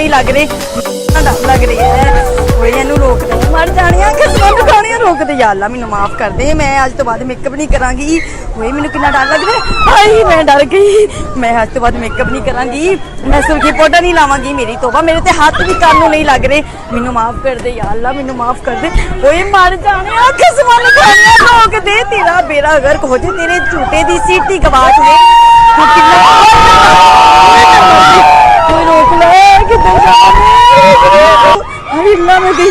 नहीं लग रहे, डर लग रही है। कोई इनू रोक दे, मर जानिया किस्मत दुखानिया, रोक दे या अल्लाह, मैनू माफ कर दे। मैं अज तो बाद मेकअप नहीं करांगी। होए मैनू कितना डर लग रहा है, हाय मैं डर गई। मैं अज तो बाद मेकअप नहीं करांगी, मैं सुर्खी पाउडर नहीं लावांगी। मेरी तौबा, मेरे ते हाथ भी कानू नहीं लग रहे। मैनू माफ कर दे या अल्लाह, मैनू माफ कर दे। होए मर जानिया किस्मत दुखानिया, रोक दे। तेरा बेड़ा गर्क हो जाए, तेरे झूठे दी सीटी गवाच दे। कोई रोक ले, किधर जा रहे? हिलना में गई।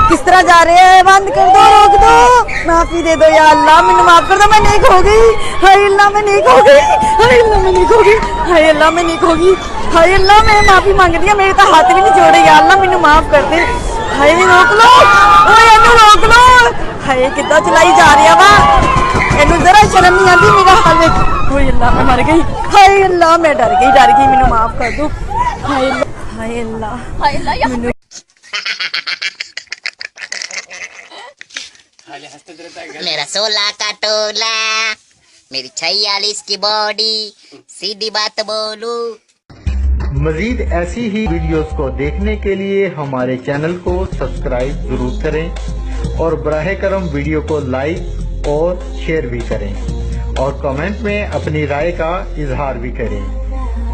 किस तरह जा रहे हैं? बंद कर दो, रोक दो, माफी दे दो या अल्लाह, मैंने माफ कर दो। मैं नहीं खो गई, हाय अल्लाह मैं नहीं खो गई, हाय अल्लाह मैं नहीं खो गई, हाय अल्लाह मैं नहीं खो गई, हाय अल्लाह मैं माफी मांग रही हूं। मेरे तो हाथ भी नहीं जोड़े या अल्लाह, मैंने माफ कर दे। हाय रोक लो, ओए इन्हू रोक लो। हाय कितना चलाई जा रही है वा, इन्हू जरा शर्म नहीं आती मेरा हाल में। हाय अल्लाह मैं मर गई, हाय अल्लाह मैं डर गई, मैनू माफ कर दो। हाय अल्लाह, हाय अल्लाह, हाय अल्लाह। मेरा 16 का टोला, मेरी 46 की बॉडी, सीधी बात बोलूं। मजीद ऐसी ही वीडियोस को देखने के लिए हमारे चैनल को सब्सक्राइब जरूर करें और बराह करम वीडियो को लाइक और शेयर भी करें और कमेंट में अपनी राय का इजहार भी करें।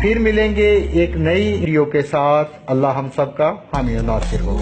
फिर मिलेंगे एक नई वीडियो के साथ। अल्लाह हम सब का हामी और नासिर हो।